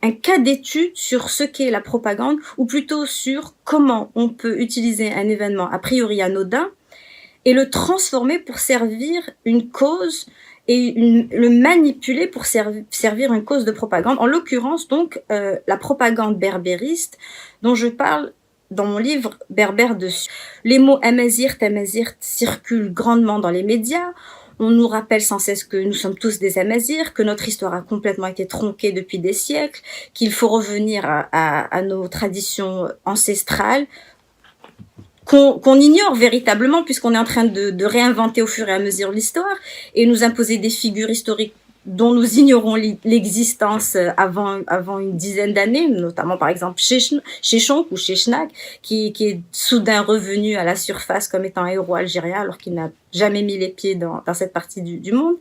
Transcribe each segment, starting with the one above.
Un cas d'étude sur ce qu'est la propagande, ou plutôt sur comment on peut utiliser un événement a priori anodin et le transformer pour servir une cause et le manipuler pour servir une cause de propagande. En l'occurrence, donc, la propagande berbériste dont je parle dans mon livre Berbère dessus. Les mots Amazirt circulent grandement dans les médias. On nous rappelle sans cesse que nous sommes tous des Amazirs, que notre histoire a complètement été tronquée depuis des siècles, qu'il faut revenir à nos traditions ancestrales, qu'on ignore véritablement puisqu'on est en train de réinventer au fur et à mesure l'histoire et nous imposer des figures historiques dont nous ignorons l'existence avant une dizaine d'années, notamment par exemple Chechonk ou Chechnak, qui est soudain revenu à la surface comme étant un héros algérien alors qu'il n'a jamais mis les pieds dans cette partie du monde.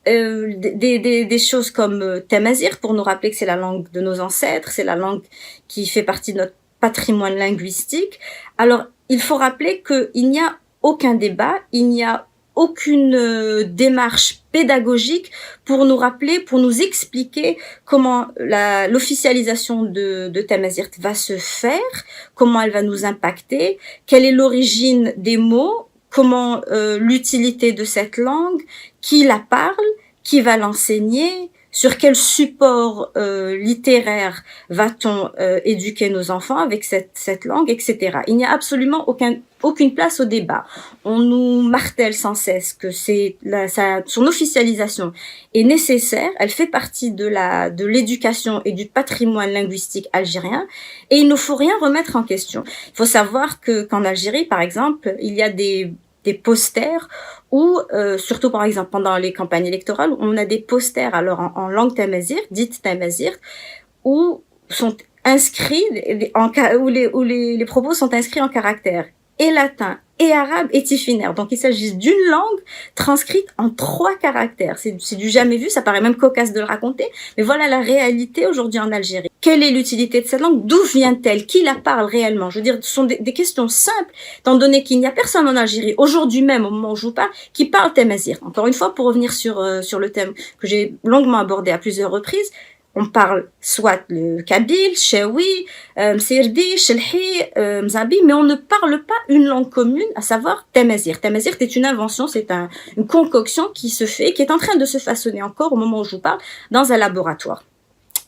Des choses comme Tamazir pour nous rappeler que c'est la langue de nos ancêtres, c'est la langue qui fait partie de notre patrimoine linguistique. Alors, il faut rappeler qu'il n'y a aucun débat, il n'y a aucune démarche pédagogique pour nous rappeler, pour nous expliquer comment l'officialisation de Tamazirt va se faire, comment elle va nous impacter, quelle est l'origine des mots, comment l'utilité de cette langue, qui la parle, qui va l'enseigner, sur quel support littéraire va-t-on éduquer nos enfants avec cette langue, etc. Il n'y a absolument aucune place au débat. On nous martèle sans cesse que son officialisation est nécessaire, elle fait partie de l'éducation et du patrimoine linguistique algérien, et il ne faut rien remettre en question. Il faut savoir qu'en Algérie, par exemple, il y a des posters ou surtout par exemple pendant les campagnes électorales, on a des posters alors en langue tamazirt, dite tamazirt, où sont inscrits où les propos sont inscrits en caractères et latin et arabe et tifinagh. Donc il s'agit d'une langue transcrite en 3 caractères. C'est du jamais vu, ça paraît même cocasse de le raconter, mais voilà la réalité aujourd'hui en Algérie. Quelle est l'utilité de cette langue? D'où vient-elle? Qui la parle réellement? Je veux dire, ce sont des questions simples, étant donné qu'il n'y a personne en Algérie, aujourd'hui même, au moment où je vous parle, qui parle tamazirt. Encore une fois, pour revenir sur le thème que j'ai longuement abordé à plusieurs reprises, on parle soit le kabyle, chewi, msirdi, chelhi, mzabi, mais on ne parle pas une langue commune, à savoir tamazirt. Tamazirt est une invention, c'est une concoction qui est en train de se façonner encore au moment où je vous parle, dans un laboratoire.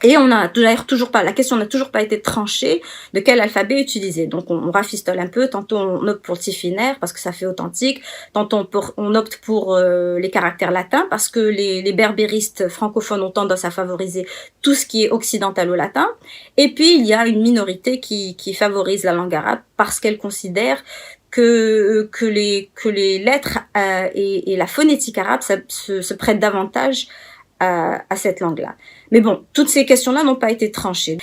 Et on a d'ailleurs la question n'a toujours pas été tranchée de quel alphabet utiliser. Donc on rafistole un peu, tantôt on opte pour le tifinagh parce que ça fait authentique, tantôt on opte pour les caractères latins parce que les berbéristes francophones ont tendance à favoriser tout ce qui est occidental au latin. Et puis il y a une minorité qui favorise la langue arabe parce qu'elle considère que les lettres et la phonétique arabe se prêtent davantage à cette langue-là. Mais bon, toutes ces questions-là n'ont pas été tranchées.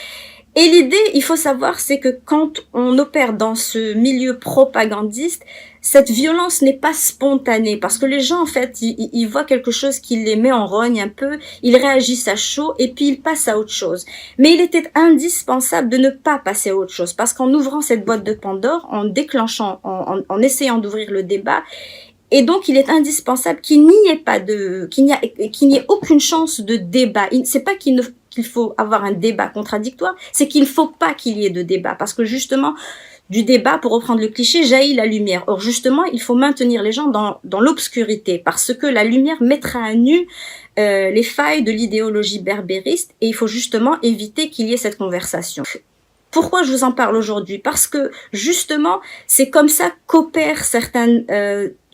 Et l'idée, il faut savoir, c'est que quand on opère dans ce milieu propagandiste, cette violence n'est pas spontanée, parce que les gens, en fait, ils voient quelque chose qui les met en rogne un peu, ils réagissent à chaud, et puis ils passent à autre chose. Mais il était indispensable de ne pas passer à autre chose, parce qu'en ouvrant cette boîte de Pandore, en déclenchant, en essayant d'ouvrir le débat, et donc, il est indispensable qu'il n'y ait aucune chance de débat. C'est pas qu'il faut avoir un débat contradictoire, c'est qu'il ne faut pas qu'il y ait de débat. Parce que justement, du débat, pour reprendre le cliché, jaillit la lumière. Or, justement, il faut maintenir les gens dans l'obscurité, parce que la lumière mettra à nu les failles de l'idéologie berbériste, et il faut justement éviter qu'il y ait cette conversation. Pourquoi je vous en parle aujourd'hui? Parce que justement, c'est comme ça qu'opèrent certaines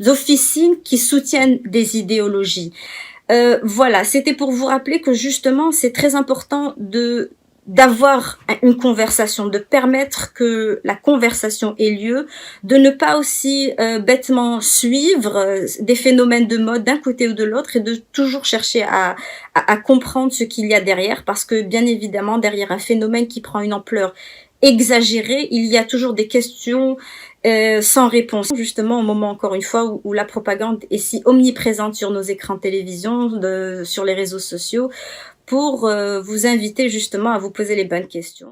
officines qui soutiennent des idéologies. Voilà, c'était pour vous rappeler que justement, c'est très important d'avoir une conversation, de permettre que la conversation ait lieu, de ne pas aussi bêtement suivre des phénomènes de mode d'un côté ou de l'autre et de toujours chercher à comprendre ce qu'il y a derrière, parce que bien évidemment derrière un phénomène qui prend une ampleur exagérée, il y a toujours des questions sans réponse. Justement, au moment encore une fois où la propagande est si omniprésente sur nos écrans de télévision, sur les réseaux sociaux, pour vous inviter justement à vous poser les bonnes questions.